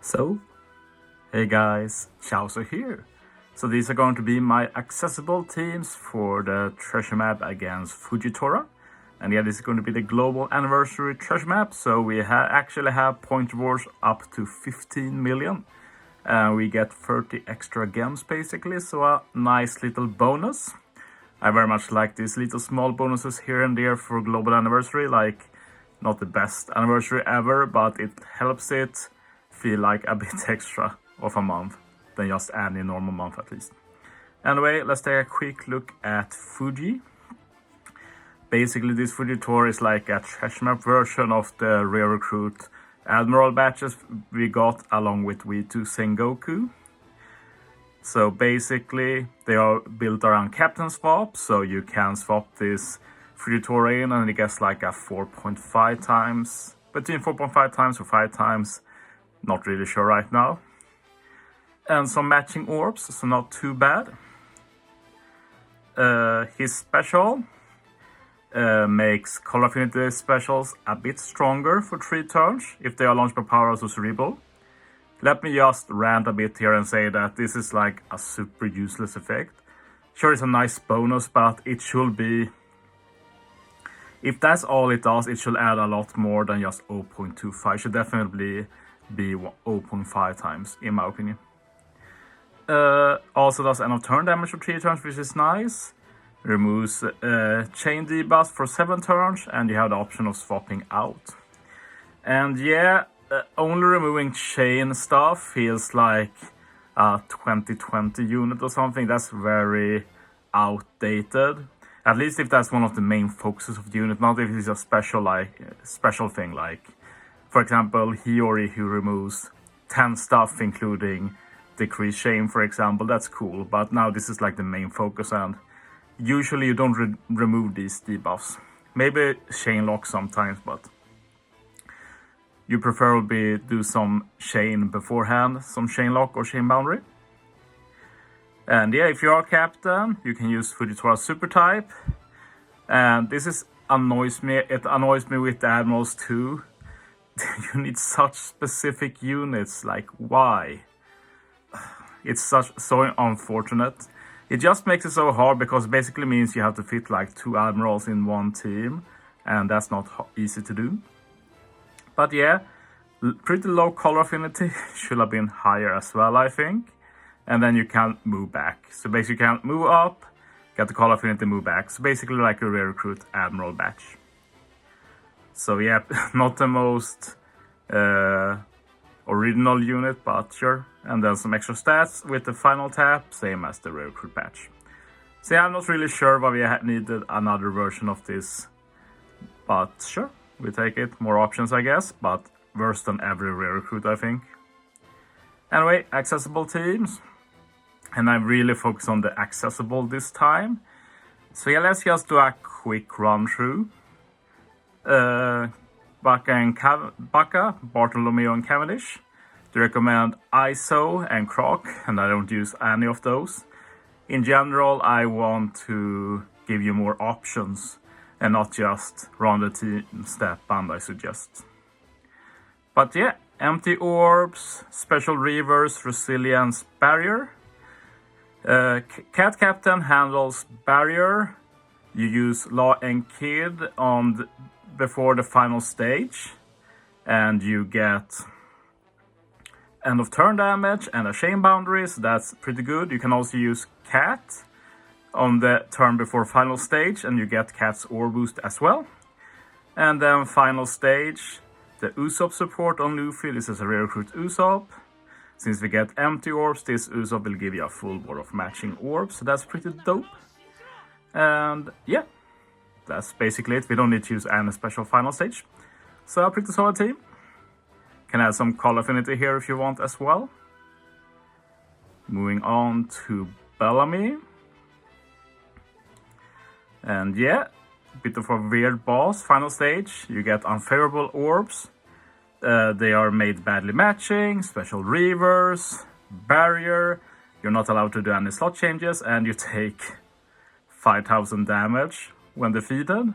So, hey guys, Chauzu here. So these are going to be my accessible teams for the treasure map against Fujitora. And yeah, this is going to be the global anniversary treasure map. So we actually have point rewards up to 15 million. We get 30 extra gems basically, so a nice little bonus. I very much like these little small bonuses here and there for global anniversary, like not the best anniversary ever, but it helps it feel like a bit extra of a month than just any normal month at least. Anyway, let's take a quick look at Fuji. Basically, this Fujitora is like a treasure map version of the rare recruit Admiral badges we got along with V2 Sengoku. So basically, they are built around captain swap, so you can swap this Fujitora in and it gets like a 4.5 times, between 4.5 times or 5 times, not really sure right now. And some matching orbs, so not too bad. His special makes color affinity specials a bit stronger for 3 turns if they are launched by powerhouse or Trebol. Let me just rant a bit here and say that this is like a super useless effect. Sure, it's a nice bonus, but it should be... If that's all it does, it should add a lot more than just 0.25. It should definitely be 0.5 times, in my opinion. Also does end of turn damage for 3 turns, which is nice. Removes chain debuff for 7 turns, and you have the option of swapping out. And yeah, only removing chain stuff feels like a 2020 unit or something. That's very outdated. At least if that's one of the main focuses of the unit, not if it's a special thing, like, for example, Hiyori who removes 10 stuff, including decreased chain, for example. That's cool, but now this is like the main focus, and usually you don't remove these debuffs. Maybe chain lock sometimes, but you preferably do some chain beforehand, some chain lock or chain boundary. And yeah, if you are captain, you can use Fujitora super type. And this annoys me. It annoys me with the admirals too. You need such specific units, like why? It's so unfortunate. It just makes it so hard because it basically means you have to fit like 2 admirals in one team, and that's not easy to do. But yeah, pretty low color affinity, should have been higher as well, I think. And then you can move back. So basically you can move up, get the color affinity, move back. So basically like a rare recruit admiral badge. So yeah, not the most original unit, but sure. And then some extra stats with the final tap, same as the rare recruit badge. So yeah, I'm not really sure why we needed another version of this, but sure, we take it. More options, I guess, but worse than every rare recruit, I think. Anyway, accessible teams. And I really focus on the accessible this time. So yeah, let's just do a quick run through. Barto, Bartolomeo and Cavendish. They recommend ISO and Croc, and I don't use any of those. In general, I want to give you more options and not just run the teams that Bandai suggests. But yeah, empty orbs, special reverse, resilience, barrier. Cat Captain handles barrier. You use Law and Kid before the final stage, and you get end of turn damage and a chain boundary, so that's pretty good. You can also use Cat on the turn before final stage, and you get Cat's Orb boost as well. And then final stage, the Usopp support on Luffy. This is a rare recruit Usopp. Since we get empty orbs, this Usopp will give you a full board of matching orbs, so that's pretty dope. And yeah, that's basically it. We don't need to use any special final stage. So a pretty solid team. Can add some color affinity here if you want as well. Moving on to Bellamy. And yeah, a bit of a weird boss. Final stage, you get unfavorable orbs. They are made badly matching, special reverse, barrier. You're not allowed to do any slot changes, and you take 5,000 damage when defeated.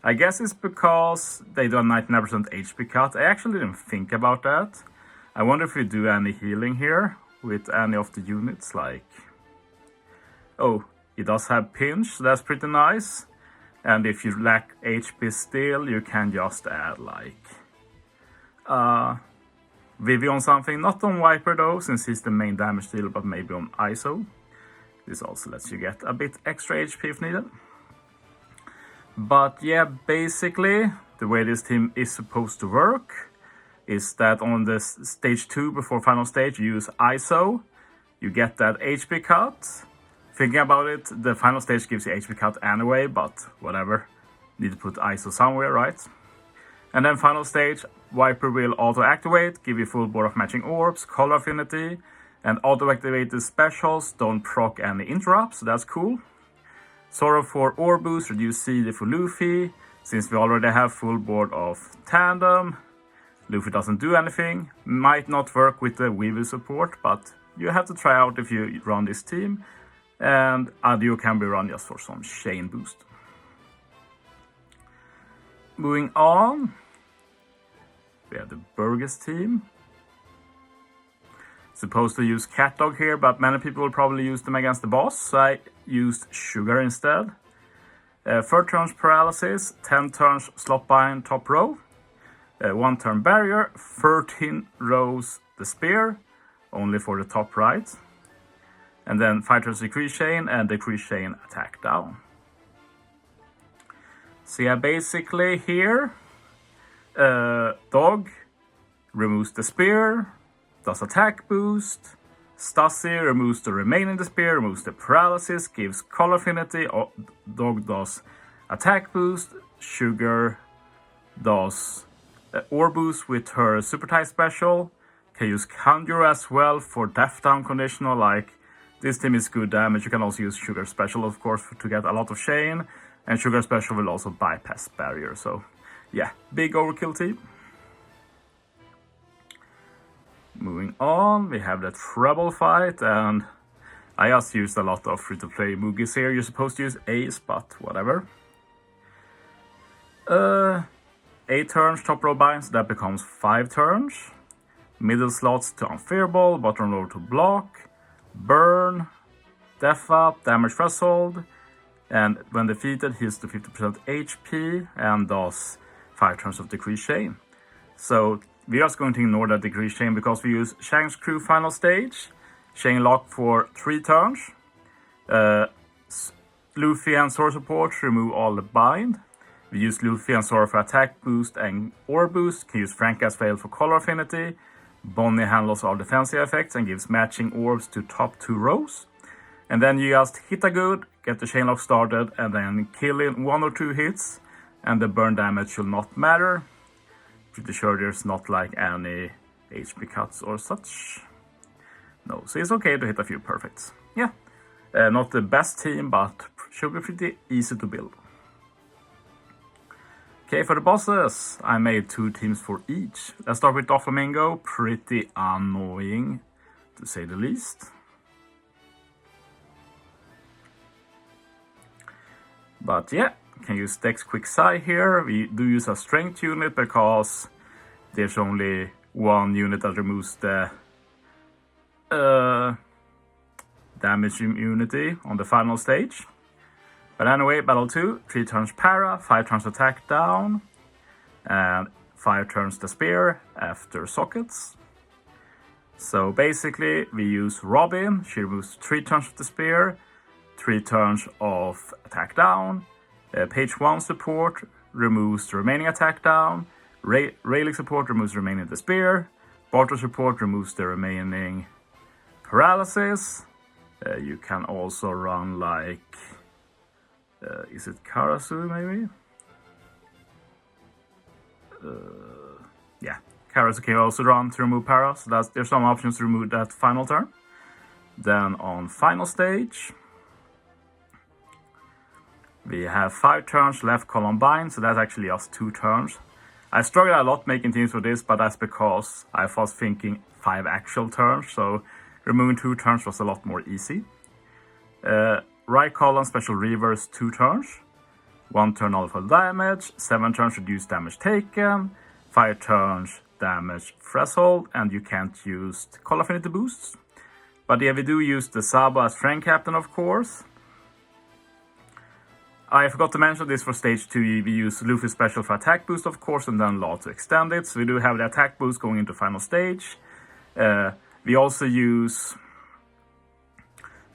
I guess it's because they do a 99% HP cut. I actually didn't think about that. I wonder if we do any healing here with any of the units, like... Oh, he does have pinch, so that's pretty nice. And if you lack HP still, you can just add like... Vivi on something, not on Viper though, since he's the main damage dealer, but maybe on ISO. This also lets you get a bit extra HP if needed. But yeah, basically, the way this team is supposed to work is that on the stage 2 before final stage, you use ISO, you get that HP cut. Thinking about it, the final stage gives you HP cut anyway, but whatever. Need to put ISO somewhere, right? And then final stage, Viper will auto-activate, give you full board of matching orbs, color affinity, and auto-activated specials don't proc any interrupts, so that's cool. Zoro for orb boost, reduce CD for Luffy, since we already have full board of tandem. Luffy doesn't do anything, might not work with the Weevil support, but you have to try out if you run this team. And Adio can be run just for some chain boost. Moving on, we have the Burgess team. Supposed to use Cat Dog here, but many people will probably use them against the boss, so I used Sugar instead. 4 turns paralysis, 10 turns slot bind top row, 1 turn barrier, 13 rows the spear, only for the top right. And then 5 turns decrease chain and decrease chain attack down. So yeah, basically here, Dog removes the spear, does attack boost. Stassi removes the remaining spear, removes the paralysis, gives color affinity. Dog does attack boost. Sugar does orb boost with her super type special. Can use Conjure as well for death down conditional, like this team is good damage. You can also use Sugar special, of course, to get a lot of chain. And Sugar special will also bypass barrier. So yeah, big overkill team. Moving on, we have the Trebol fight, and I just used a lot of free-to-play Moogies here. You're supposed to use Ace, but whatever. 8 turns top row binds, that becomes 5 turns. Middle slots to unfearable, bottom row to block. Burn, death up, damage threshold. And when defeated, heals to 50% HP and does 5 turns of decrease chain. So we are just going to ignore that decrease chain because we use Shang's Crew final stage. Chain lock for 3 turns. Luffy and Zoro support remove all the bind. We use Luffy and Zoro for attack boost and orb boost. Can use Frank as fail for color affinity. Bonnie handles all defensive effects and gives matching orbs to top 2 rows. And then you just hit a good, get the chain lock started, and then kill in 1 or 2 hits. And the burn damage should not matter. Pretty sure there's not like any HP cuts or such. No, so it's okay to hit a few perfects. Yeah, not the best team, but should be pretty easy to build. Okay, for the bosses, I made 2 teams for each. Let's start with Doflamingo, pretty annoying to say the least. But yeah, can use Dex Quick Sai here. We do use a strength unit because there's only 1 unit that removes the damage immunity on the final stage. But anyway, battle 2, 3 turns para, 5 turns attack down, and 5 turns the spear after sockets. So basically, we use Robin. She removes 3 turns of the spear, 3 turns of attack down. Page 1 support removes the remaining attack down. Rayleigh support removes the remaining the spear. Barto support removes the remaining paralysis. You can also run like... is it Karasu maybe? Yeah, Karasu can also run to remove para, so there's some options to remove that final turn. Then on final stage, we have 5 turns left Columbine, so that's actually just 2 turns. I struggled a lot making teams for this, but that's because I was thinking 5 actual turns, so removing 2 turns was a lot more easy. Right column special reverse 2 turns, 1 turn all for damage, 7 turns reduce damage taken, 5 turns damage threshold, and you can't use Call Affinity boosts. But yeah, we do use the Sabo as friend captain, of course. I forgot to mention this for stage 2, we use Luffy special for attack boost, of course, and then Law to extend it. So we do have the attack boost going into final stage. We also use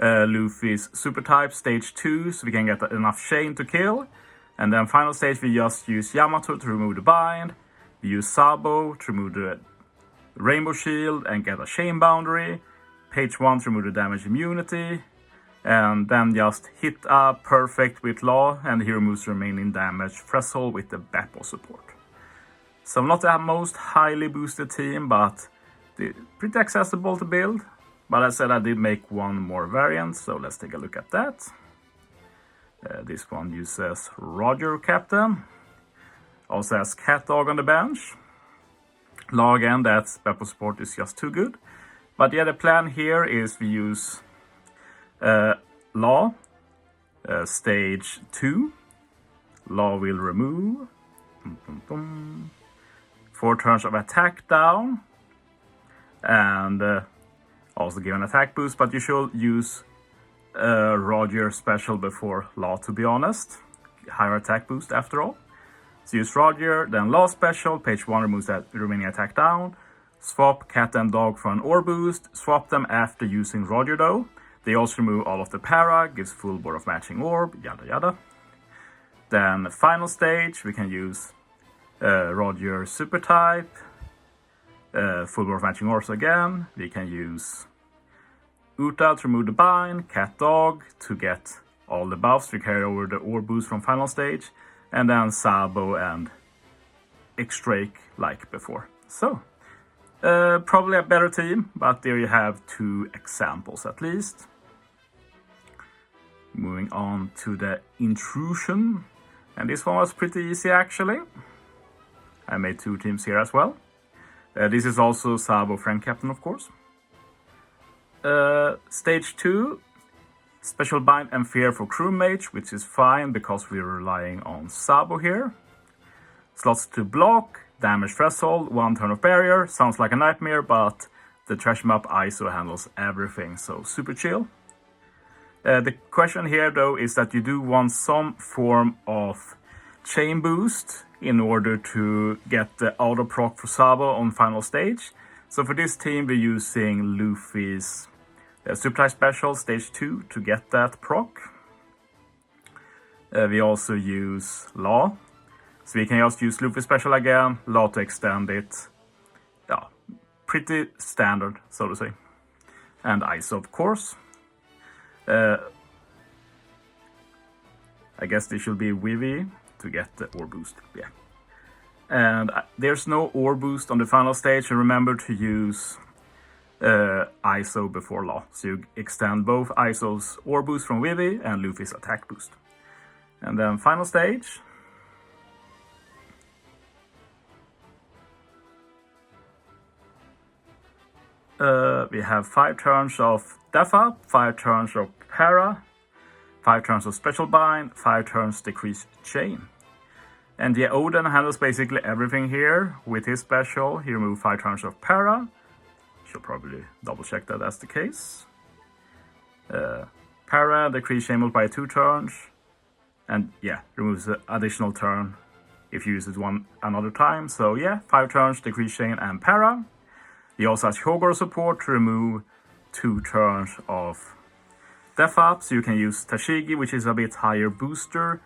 Luffy's super type stage 2, so we can get enough chain to kill. And then final stage we just use Yamato to remove the bind. We use Sabo to remove the rainbow shield and get a chain boundary. Page 1 to remove the damage immunity. And then just hit a perfect with Law, and he removes the remaining damage threshold with the Beppo support. So not the most highly boosted team, but pretty accessible to build. But as I said, I did make one more variant, so let's take a look at that. This one uses Roger Captain. Also has Cat Dog on the bench. Law again, that's Beppo support is just too good. But yeah, the plan here is we use Law, stage 2. Law will remove 4 turns of attack down, and also give an attack boost, but you should use Roger special before Law, to be honest. Higher attack boost after all. So use Roger, then Law special, page 1 removes that remaining attack down. Swap Cat and Dog for an ore boost, swap them after using Roger though. They also remove all of the para, gives full board of matching orb, yada yada. Then final stage, we can use Roger super type, full board of matching orbs again. We can use Uta to remove the bind, Cat Dog to get all the buffs, we carry over the orb boost from final stage, and then Sabo and X-Drake like before. So, probably a better team, but there you have 2 examples at least. Moving on to the intrusion, and this one was pretty easy actually. I made 2 teams here as well. This is also Sabo friend captain, of course. Stage 2, special bind and fear for crewmate, which is fine because we're relying on Sabo here. Slots to block, damage threshold, 1 turn of barrier. Sounds like a nightmare, but the Treasure Map ISO handles everything, so super chill. The question here though is that you do want some form of chain boost in order to get the auto proc for Sabo on final stage. So for this team we're using Luffy's supply special stage 2 to get that proc. We also use Law, so we can just use Luffy special again, Law to extend it. Yeah, pretty standard, so to say. And ISO, of course. I guess this should be Vivi to get the ore boost, yeah. And there's no ore boost on the final stage, and remember to use ISO before Law. So you extend both ISO's ore boost from Vivi and Luffy's attack boost. And then final stage. We have 5 turns of Def Up, 5 turns of Para, 5 turns of Special Bind, 5 turns Decrease Chain. And yeah, Oden handles basically everything here with his special. He removed 5 turns of Para. Should probably double check that that's the case. Para, Decrease Chain by 2 turns. And yeah, removes the additional turn if you use it another time. So yeah, 5 turns, Decrease Chain and Para. He also has Hyogoro support to remove 2 turns of Def Up, so you can use Tashigi, which is a bit higher booster.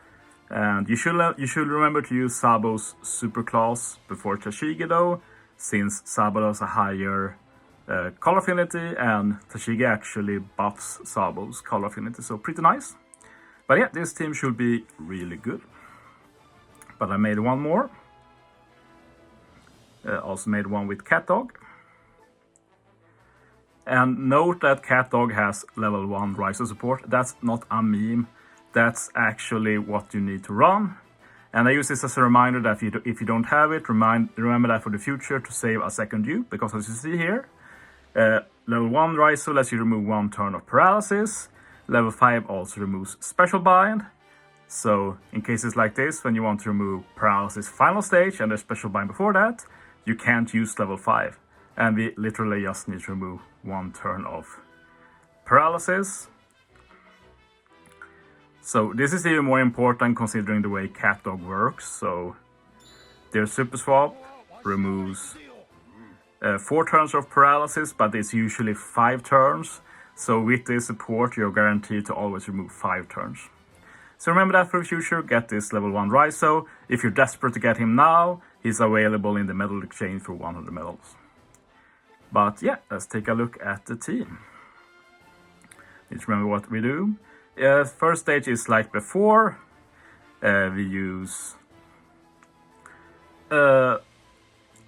And you should remember to use Sabo's super class before Tashigi though, since Sabo has a higher Call Affinity, and Tashigi actually buffs Sabo's Call Affinity, so pretty nice. But yeah, this team should be really good. But I made one more. Also made one with Cat Dog. And note that Cat Dog has level 1 Riser support. That's not a meme. That's actually what you need to run. And I use this as a reminder that if you don't have it, remember that for the future to save a second dupe. Because as you see here, level 1 Riser lets you remove 1 turn of paralysis. Level 5 also removes Special Bind. So in cases like this, when you want to remove paralysis final stage and there's Special Bind before that, you can't use level 5. And we literally just need to remove 1 turn of paralysis. So this is even more important considering the way Cat Dog works. So their Super Swap removes 4 turns of paralysis, but it's usually 5 turns. So with this support, you're guaranteed to always remove 5 turns. So remember that for the future, get this level 1 Raizo. If you're desperate to get him now, he's available in the medal exchange for 100 medals. But yeah, let's take a look at the team. Let's remember what we do. First stage is like before. We use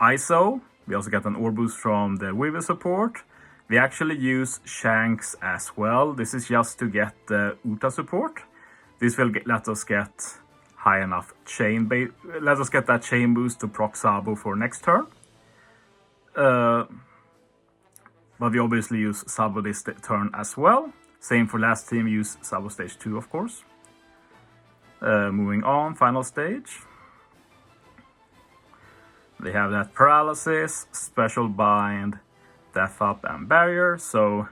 ISO. We also get an orb boost from the Weaver support. We actually use Shanks as well. This is just to get the Uta support. This will let us get high enough let us get that chain boost to proc Sabo for next turn. But we obviously use Sabo this turn as well. Same for last team, use Sabo stage 2 of course. Moving on, final stage. They have that paralysis, special bind, death up and barrier. So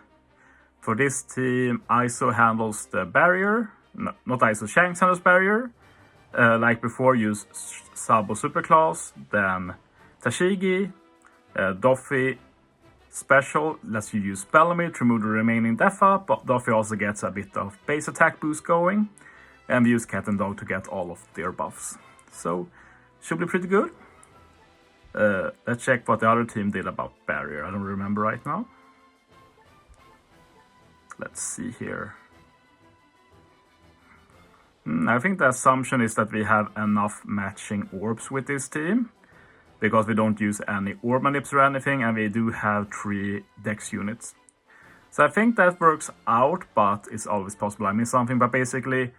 for this team, ISO handles the barrier. No, not ISO, Shanks handles barrier. Like before, use Sabo Superclass, then Tashigi, Doffy special lets you use Bellamy to remove the remaining death up, but Doffy also gets a bit of base attack boost going. And we use Cat and Dog to get all of their buffs. So, should be pretty good. Let's check what the other team did about barrier. I don't remember right now. Let's see here. I think the assumption is that we have enough matching orbs with this team, because we don't use any orb manips or anything, and we do have 3 dex units. So I think that works out, but it's always possible I miss something. But basically,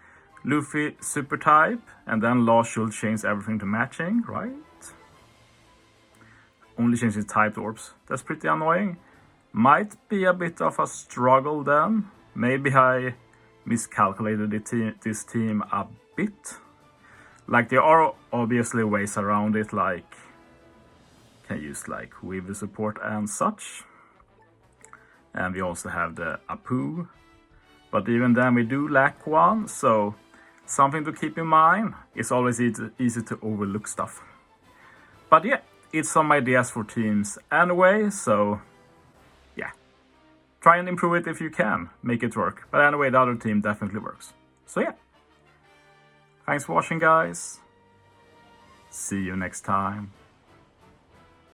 Luffy super type, and then Law should change everything to matching, right? Only changes typed orbs. That's pretty annoying. Might be a bit of a struggle then. Maybe I miscalculated this team a bit. Like, there are obviously ways around it, like can use like Weaver support and such. And we also have the Apu. But even then we do lack 1, so something to keep in mind. It's always easy to overlook stuff. But yeah, it's some ideas for teams anyway, so yeah. Try and improve it if you can, make it work. But anyway, the other team definitely works. So yeah. Thanks for watching, guys. See you next time.